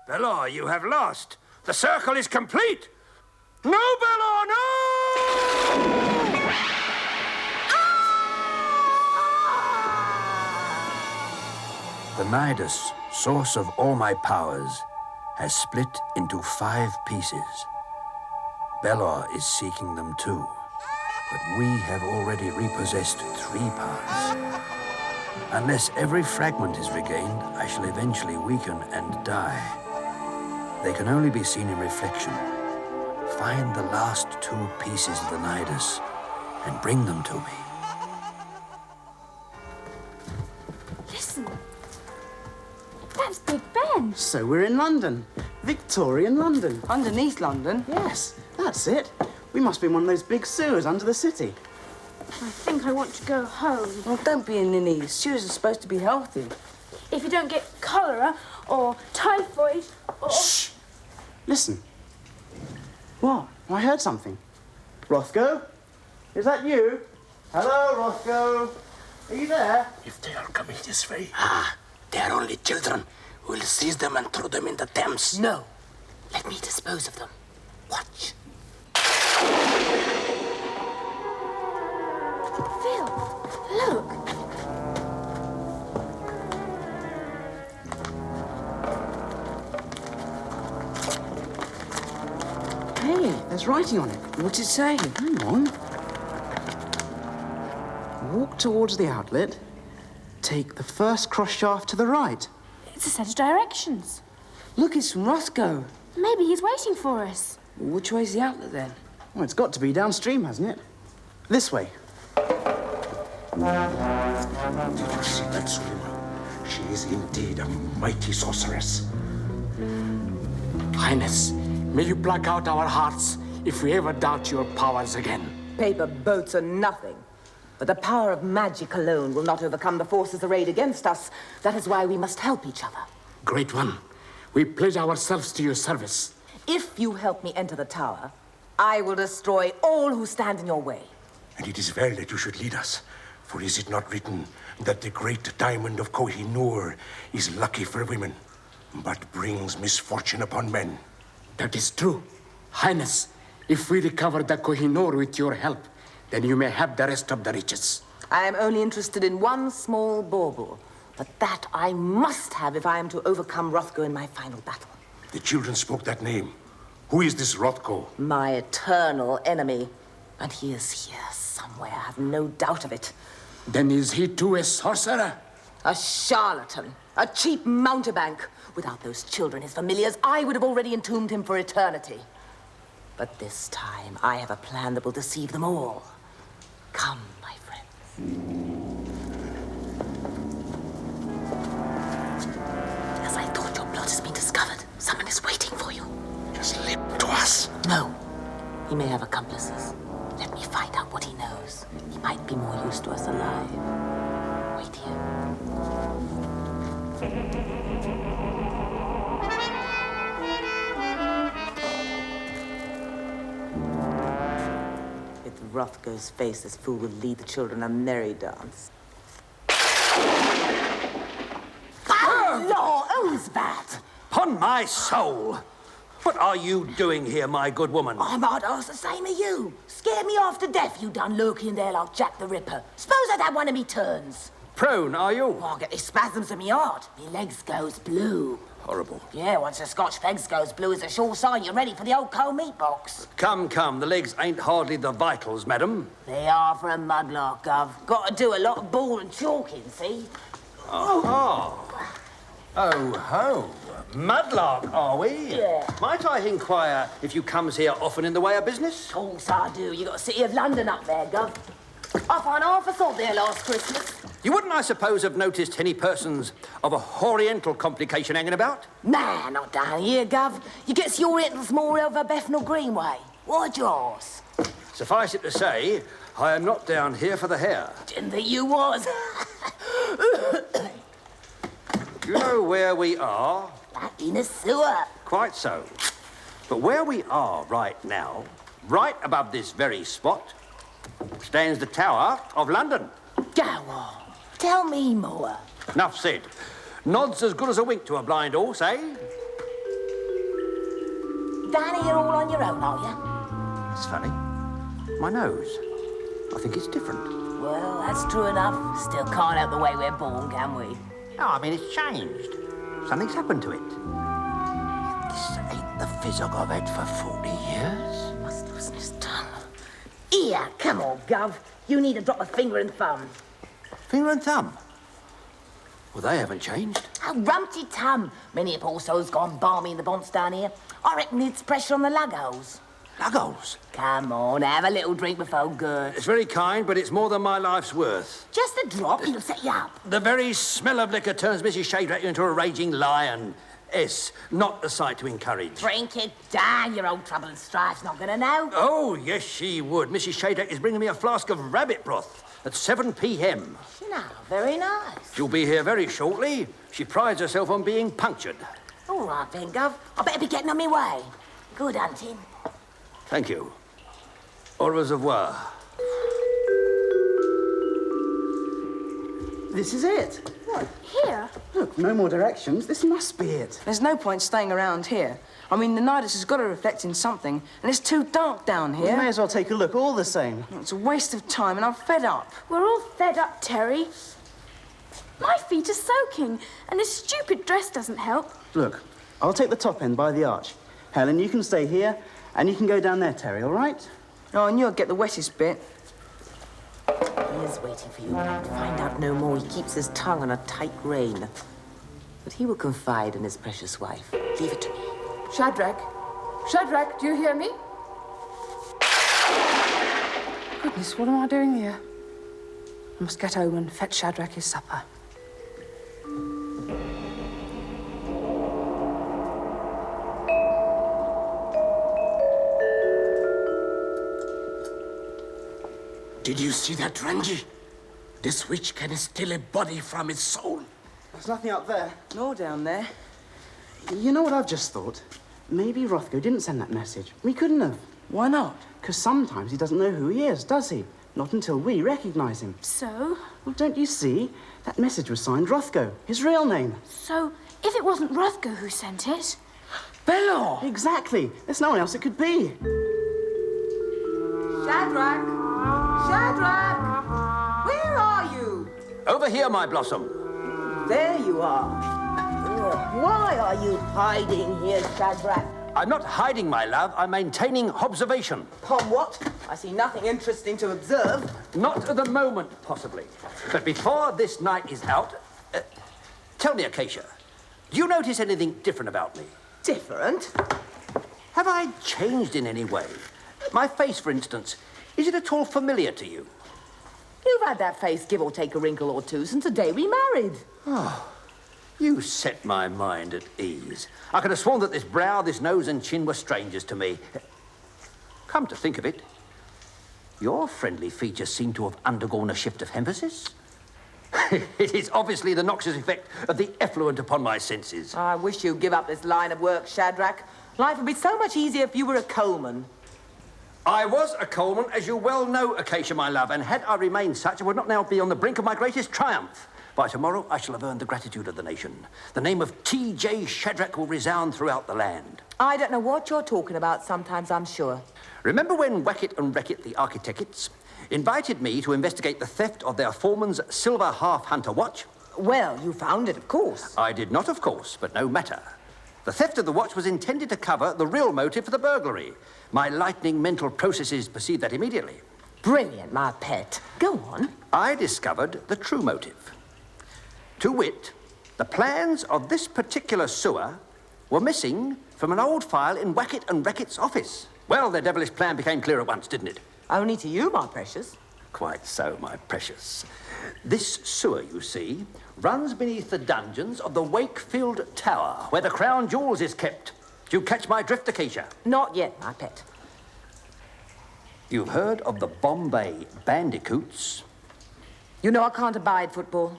Belor, you have lost. The circle is complete. No, Belor, no! The Nidus, source of all my powers, has split into 5 pieces. Belor is seeking them too, but we have already repossessed 3 parts. Unless every fragment is regained, I shall eventually weaken and die. They can only be seen in reflection. Find the last 2 pieces of the Nidus and bring them to me. Listen. That's Big Ben. So we're in London. Victorian London. Underneath London? Yes, that's it. We must be in one of those big sewers under the city. I think I want to go home. Well, don't be a ninny. Sewers are supposed to be healthy. If you don't get cholera or typhoid or... Shh! Listen. What? I heard something. Rothgo? Is that you? Hello, Rothgo. Are you there? If they are coming this way, they are only children. We'll seize them and throw them in the Thames. No. Let me dispose of them. Watch. Phil, look. Hey, there's writing on it. What's it saying? Hang on. Walk towards the outlet. Take the first cross shaft to the right. It's a set of directions. Look, it's from Rothgo. Maybe he's waiting for us. Which way's the outlet, then? Well, it's got to be downstream, hasn't it? This way. Did you see that, Suleiman? She is indeed a mighty sorceress. Highness, may you pluck out our hearts if we ever doubt your powers again. Paper boats are nothing. But the power of magic alone will not overcome the forces arrayed against us. That is why we must help each other. Great one, we pledge ourselves to your service. If you help me enter the tower, I will destroy all who stand in your way. And it is well that you should lead us. For is it not written that the great diamond of Koh-i-Noor is lucky for women, but brings misfortune upon men? That is true. Highness, if we recover the Koh-i-Noor with your help, then you may have the rest of the riches. I am only interested in one small bauble, but that I must have if I am to overcome Rothgo in my final battle. The children spoke that name. Who is this Rothgo? My eternal enemy. And he is here somewhere, I have no doubt of it. Then is he too a sorcerer? A charlatan, a cheap mountebank. Without those children, his familiars, I would have already entombed him for eternity. But this time, I have a plan that will deceive them all. Come, my friends. As I thought, your plot has been discovered. Someone is waiting for you. Just leap to us. No. He may have accomplices. Let me find out what he knows. He might be more use to us alive. Wait here. With Rothgo's face, this fool will lead the children a merry dance. Law owns that! Upon my soul! What are you doing here, my good woman? I might ask the same of you. Scared me half to death, you done lurking there like Jack the Ripper. Suppose I'd had one of me turns. Prone, are you? Oh, I get these spasms in my heart. My legs goes blue. Horrible. Yeah, once a Scotch legs goes blue, it's a sure sign you're ready for the old cold meat box. Come, come, the legs ain't hardly the vitals, madam. They are for a mudlark, Gov. Got to do a lot of ball and chalking, see? Oh ho. Mudlark, are we? Yeah. Might I inquire if you comes here often in the way of business? Of course I do. You got the City of London up there, Gov. I found half a thought there last Christmas. You wouldn't, I suppose, have noticed any persons of a oriental complication hanging about? Nah, not down here, Gov. You get your Orientals more over Bethnal Greenway. What's yours? Suffice it to say, I am not down here for the hair. Didn't think you was. You know where we are? Back in a sewer. Quite so. But where we are right now, right above this very spot, stands the Tower of London. Go on. Tell me more. Enough said. Nod's as good as a wink to a blind horse, eh? Down here all on your own, are you? It's funny. My nose. I think it's different. Well, that's true enough. Still can't help the way we're born, can we? No, I mean, it's changed. Something's happened to it. This ain't the physic I've had for 40 years. Must loosen his tongue. Here, come on, Gov. You need to drop a finger and thumb. Finger and thumb? Well, they haven't changed. A rumpty tum. Many a poor soul's gone balmy in the bonds down here. I reckon it's pressure on the lugholes. Lugholes? Come on, have a little drink before good. It's very kind, but it's more than my life's worth. Just a drop and it'll set you up. The very smell of liquor turns Mrs. Shadrach into a raging lion. It's not the sight to encourage. Drink it down, your old trouble and strife's not gonna know. Oh, yes, she would. Mrs. Shadrach is bringing me a flask of rabbit broth at 7 p.m. No, very nice. She'll be here very shortly. She prides herself on being punctured. All right then, Gov. I better be getting on my way. Good hunting. Thank you. Au reservoir. This is it. What, here? Look, no more directions. This must be it. There's no point staying around here. I mean, the Nidus has got to reflect in something, and it's too dark down We may here. as well take a look all the same. It's a waste of time, and I'm fed up. We're all fed up, Terry. My feet are soaking, and this stupid dress doesn't help. Look, I'll take the top end by the arch. Helen, you can stay here, and you can go down there, Terry, all right? Oh, and you'll get the wettest bit. He is waiting for you. To find out no more, he keeps his tongue on a tight rein. But he will confide in his precious wife. Leave it to me. Shadrach? Shadrach, do you hear me? Goodness, what am I doing here? I must get home and fetch Shadrach his supper. Did you see that, Ranji? This witch can steal a body from its soul. There's nothing up there. Nor down there. You know what I've just thought? Maybe Rothgo didn't send that message. We couldn't have. Why not? Because sometimes he doesn't know who he is, does he? Not until we recognise him. So? Well, don't you see? That message was signed Rothgo, his real name. So, if it wasn't Rothgo who sent it... Belor! Exactly. There's no one else it could be. Shadrach! Shadrach! Where are you? Over here, my blossom. There you are. Why are you hiding here, Shadrach? I'm not hiding, my love. I'm maintaining observation. Upon what? I see nothing interesting to observe. Not at the moment, possibly. But before this night is out, tell me, Acacia, do you notice anything different about me? Different? Have I changed in any way? My face, for instance, is it at all familiar to you? You've had that face give or take a wrinkle or two since the day we married. You set my mind at ease. I could have sworn that this brow, this nose and chin were strangers to me. Come to think of it, your friendly features seem to have undergone a shift of emphasis. It is obviously the noxious effect of the effluent upon my senses. I wish you'd give up this line of work, Shadrach. Life would be so much easier if you were a coalman. I was a coalman, as you well know, Acacia, my love, and had I remained such, I would not now be on the brink of my greatest triumph. By tomorrow, I shall have earned the gratitude of the nation. The name of T.J. Shadrach will resound throughout the land. I don't know what you're talking about sometimes, I'm sure. Remember when Wackett and Wreckett, the architects, invited me to investigate the theft of their foreman's silver half-hunter watch. Well, you found it, of course. I did not, of course, but no matter. The theft of the watch was intended to cover the real motive for the burglary. My lightning mental processes perceived that immediately. Brilliant, my pet. Go on. I discovered the true motive. To wit, the plans of this particular sewer were missing from an old file in Wackett and Reckitt's office. Well, their devilish plan became clear at once, didn't it? Only to you, my precious. Quite so, my precious. This sewer, you see, runs beneath the dungeons of the Wakefield Tower, where the crown jewels is kept. Do you catch my drift, Acacia? Not yet, my pet. You've heard of the Bombay Bandicoots? You know I can't abide football.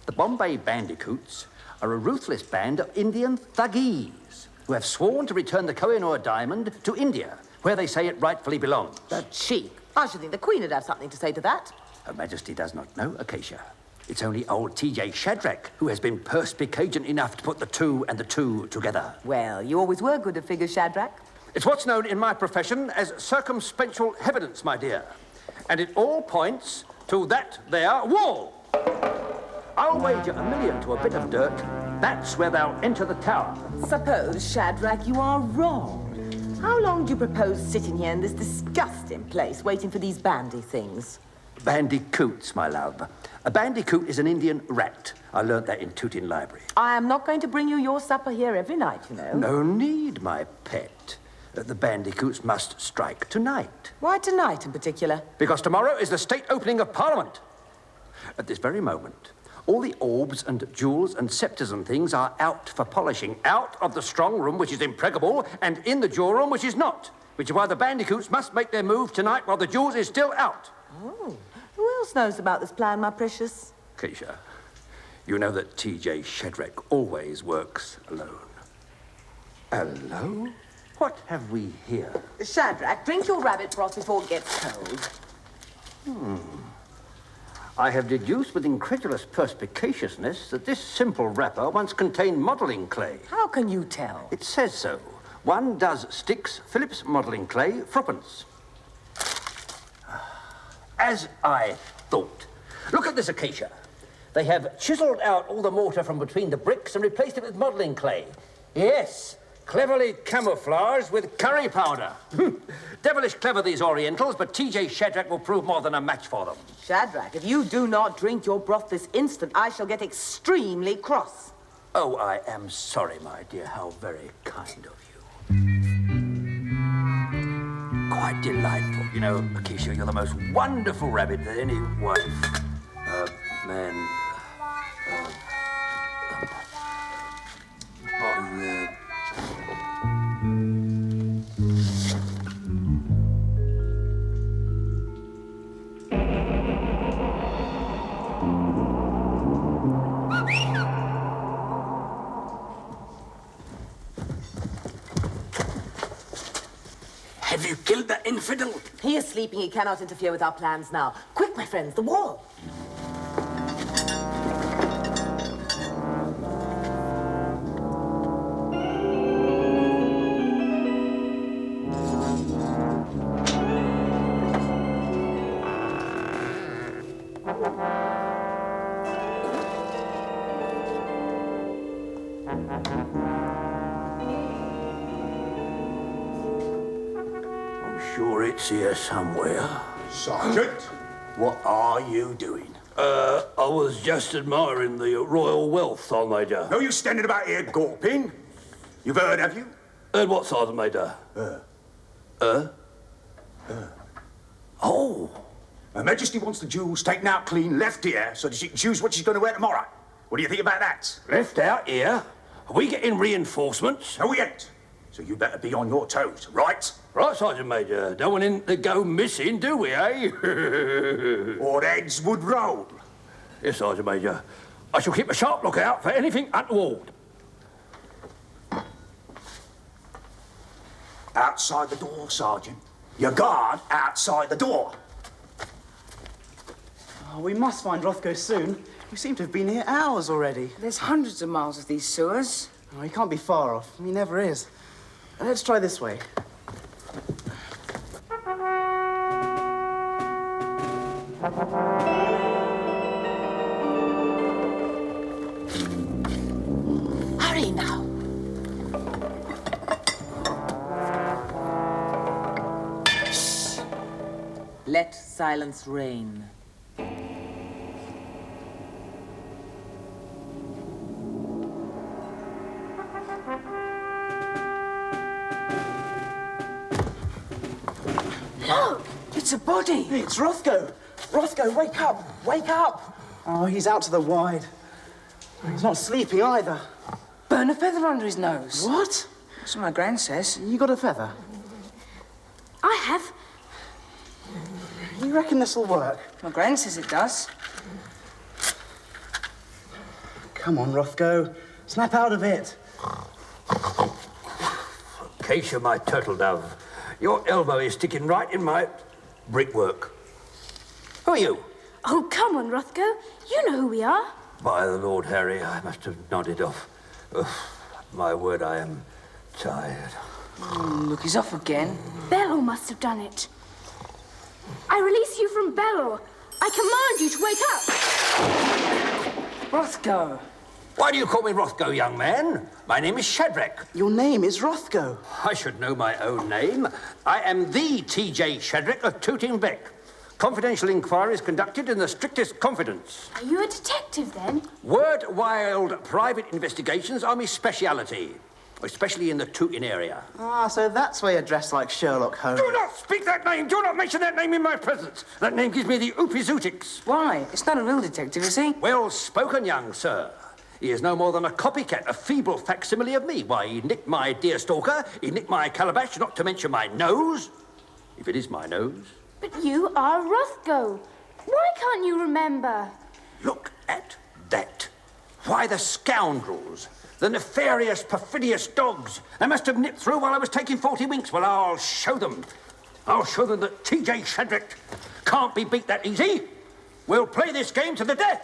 The Bombay Bandicoots are a ruthless band of Indian thuggees who have sworn to return the Koh-i-Noor diamond to India, where they say it rightfully belongs. The cheek. I should think the Queen would have something to say to that. Her Majesty does not know, Acacia. It's only old T.J. Shadrach who has been perspicacious enough to put the two and the two together. Well, you always were good at figures, Shadrach. It's what's known in my profession as circumstantial evidence, my dear. And it all points to that there wall. I'll wager $1 million to a bit of dirt. That's where they'll enter the tower. Suppose, Shadrach, you are wrong. How long do you propose sitting here in this disgusting place, waiting for these bandy things? Bandicoots, my love. A bandicoot is an Indian rat. I learnt that in Tooting Library. I am not going to bring you your supper here every night, you know. No need, my pet. The bandicoots must strike tonight. Why tonight in particular? Because tomorrow is the state opening of Parliament. At this very moment, all the orbs and jewels and sceptres and things are out for polishing. Out of the strong room, which is impregnable, and in the jewel room, which is not. Which is why the bandicoots must make their move tonight while the jewels is still out. Oh. Who else knows about this plan, my precious? Keisha, you know that T.J. Shadrach always works alone. Alone? What have we here? Shadrach, drink your rabbit broth before it gets cold. I have deduced with incredulous perspicaciousness that this simple wrapper once contained modelling clay. How can you tell? It says so. 1 does Sticks Phillips modelling clay, 3d. As I thought. Look at this, Acacia. They have chiselled out all the mortar from between the bricks and replaced it with modelling clay. Yes, cleverly camouflaged with curry powder. Devilish clever, these Orientals, but T.J. Shadrach will prove more than a match for them. Shadrach, if you do not drink your broth this instant, I shall get extremely cross. Oh, I am sorry, my dear. How very kind of you. Quite delightful. You know, Acacia, you're the most wonderful rabbit that any wife, man, Have you killed the infidel? He is sleeping. He cannot interfere with our plans now. Quick, my friends, the wall. Sure it's here somewhere. Sergeant? What are you doing? I was just admiring the royal wealth, Sergeant Major. No, you standing about here gawping. You've heard, have you? Heard what, Sergeant Major? Oh, Her Majesty wants the jewels taken out clean, left here, so that she can choose what she's going to wear tomorrow. What do you think about that? left out here? Are we getting reinforcements? No, we ain't. So you better be on your toes, right? Right, Sergeant Major. Don't want him to go missing, do we, eh? Or heads would roll. Yes, Sergeant Major. I shall keep a sharp lookout for anything untoward. Outside the door, Sergeant. Your guard outside the door. Oh, we must find Rothgo soon. We seem to have been here hours already. There's hundreds of miles of these sewers. Oh, he can't be far off. He never is. Let's try this way. Hurry now. Shh. Let silence reign. Look! It's a body! Hey, it's Rothgo! Rothgo, wake up! Wake up! Oh, he's out to the wide. He's not sleeping either. Burn a feather under his nose. What? That's what my gran says. You got a feather? I have. You reckon this'll work? My gran says it does. Come on, Rothgo. Snap out of it. Acacia, my turtle dove, your elbow is sticking right in my brickwork. Who are you? Oh, come on, Rothgo. You know who we are. By the Lord Harry, I must have nodded off. Ugh, my word, I am tired. Look, he's off again. Belor must have done it. I release you from Belor. I command you to wake up. Rothgo. Why do you call me Rothgo, young man? My name is Shadrach. Your name is Rothgo. I should know my own name. I am the T.J. Shadrach of Tooting Beck. Confidential inquiries conducted in the strictest confidence. Are you a detective, then? Word-wild private investigations are my speciality, especially in the Tooting area. Ah, so that's why you're dressed like Sherlock Holmes. Do not speak that name! Do not mention that name in my presence! That name gives me the oopie-zootix. Why? It's not a real detective, is he? Well spoken, young sir. He is no more than a copycat, a feeble facsimile of me. Why, he nicked my deer stalker, he nicked my calabash, not to mention my nose. If it is my nose. But you are Rothgo. Why can't you remember? Look at that. Why, the scoundrels, the nefarious, perfidious dogs. They must have nipped through while I was taking 40 winks. Well, I'll show them. I'll show them that T.J. Shadrach can't be beat that easy. We'll play this game to the death.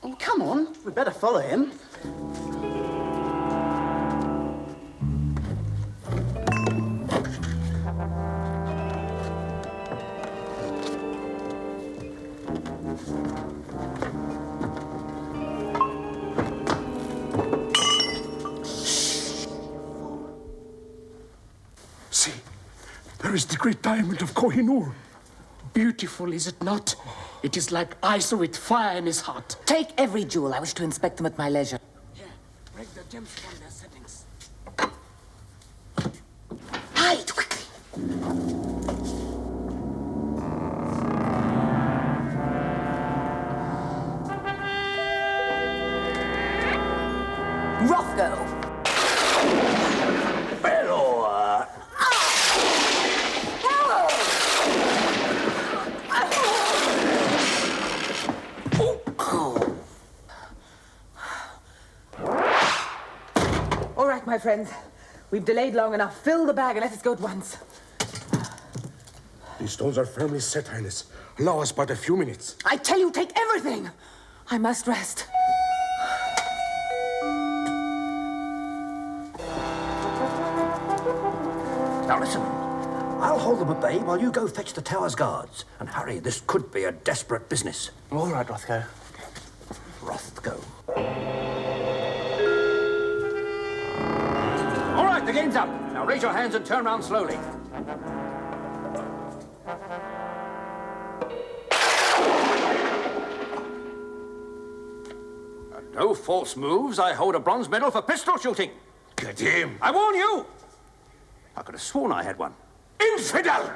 Oh, come on. We better follow him. See, there is the great diamond of Kohinoor. Beautiful, is it not? It is like ice with fire in his heart. Take every jewel. I wish to inspect them at my leisure. Here, break the gems from their settings. Hide quickly. Rothgo. Belor! All right, my friends. We've delayed long enough. Fill the bag and let us go at once. These stones are firmly set, Highness. Allow us but a few minutes. I tell you, take everything. I must rest. Now listen, I'll hold them at bay while you go fetch the tower's guards. And hurry, this could be a desperate business. All right, Rothgo. Rothgo. All right, the game's up. Now raise your hands and turn around slowly. And no false moves. I hold a bronze medal for pistol shooting. Get him! I warn you! I could have sworn I had one. Infidel!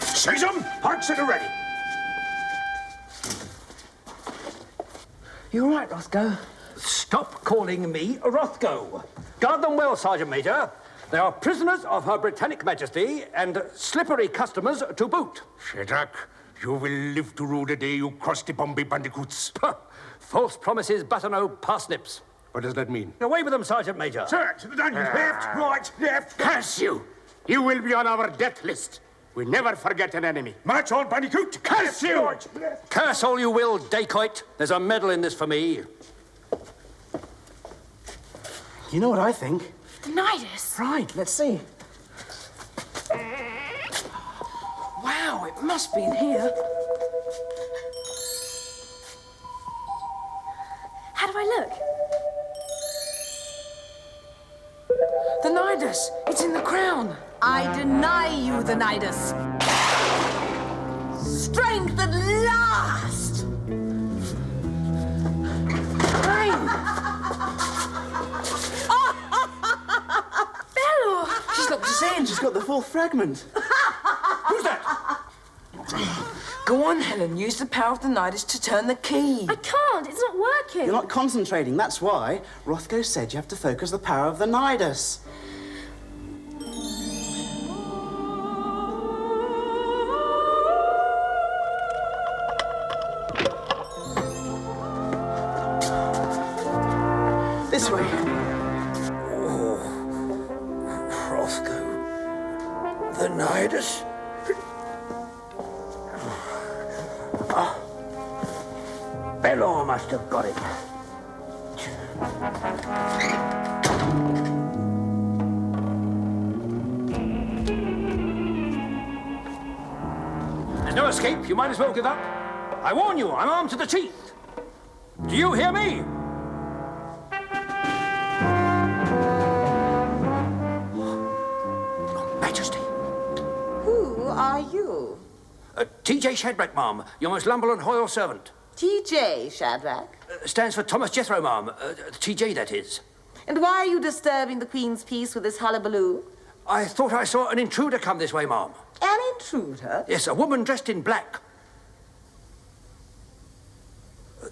Seize them! Parks at the ready. You all right, Rothgo? Stop calling me Rothgo. Guard them well, Sergeant Major. They are prisoners of Her Britannic Majesty and slippery customers to boot. Shadrach, you will live to rue the day you crossed the Bombay bandicoots. False promises butter no parsnips. What does that mean? Away with them, Sergeant Major. Sir, to the dungeon. Left, right, left. Curse you! You will be on our death list. We never forget an enemy. March on, bandicoot. Curse you! Curse all you will, dacoit. There's a medal in this for me. You know what I think? The Nidus. Right, let's see. Wow, it must be in here. How do I look? The Nidus! It's in the crown! I deny you the Nidus. Strength at last! Belor! She's locked us in. She's got the full fragment. Who's that? Go on, Helen. Use the power of the Nidus to turn the key. I can't. It's not working. You're not concentrating. That's why Rothgo said you have to focus the power of the Nidus. This way. Rothgo. The Nidus? Belor must have got it. There's no escape. You might as well give up. I warn you, I'm armed to the teeth. Do you hear me? Your Majesty. Who are you? T.J. Shadrach, ma'am. Your most humble and loyal servant. T.J. Shadrach? Stands for Thomas Jethro, ma'am. T.J., that is. And why are you disturbing the Queen's peace with this hullabaloo? I thought I saw an intruder come this way, ma'am. An intruder? Yes, a woman dressed in black.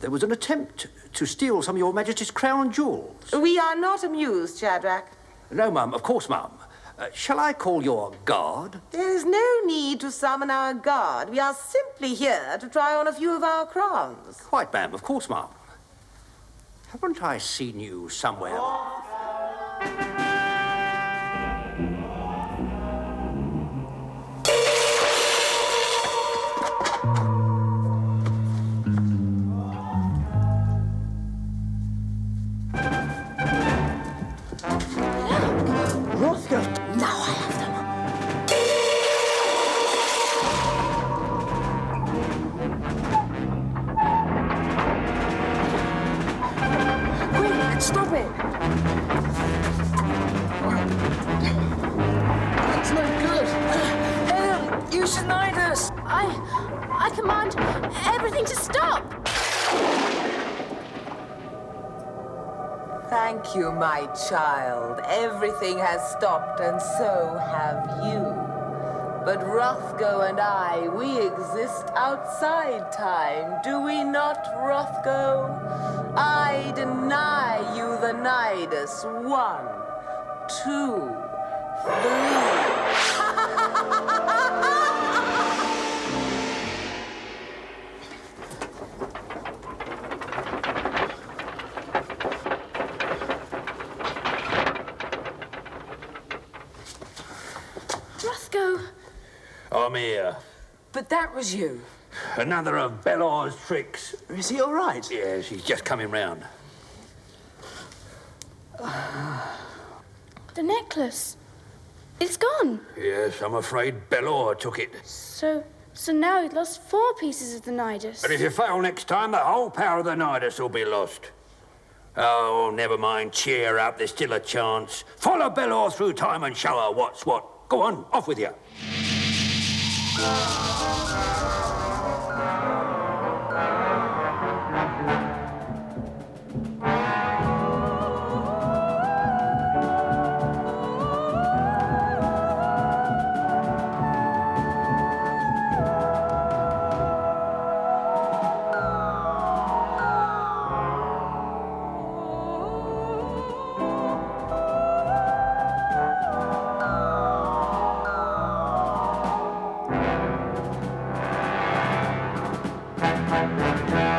There was an attempt to steal some of your Majesty's crown jewels. We are not amused, Shadrach. No, ma'am, of course, ma'am. Shall I call your guard? There is no need to summon our guard. We are simply here to try on a few of our crowns. Quite, ma'am, of course, ma'am. Haven't I seen you somewhere? Rothgo! Now I have them. Quick, let's stop it. That's no good. Helen, use the Nidus. I command everything to stop. Thank you, my child. Everything has stopped, and so have you. But Rothgo and I, we exist outside time, do we not, Rothgo? I deny you the Nidus. 1, 2, 3. Rothgo. I'm here. But that was you. Another of Belor's tricks. Is he all right? Yes, he's just coming round. The necklace. It's gone. Yes, I'm afraid Belor took it. So now he's lost 4 pieces of the Nidus. And if you fail next time, the whole power of the Nidus will be lost. Oh, never mind. Cheer up. There's still a chance. Follow Belor through time and show her what's what. Go on, off with you. Belor.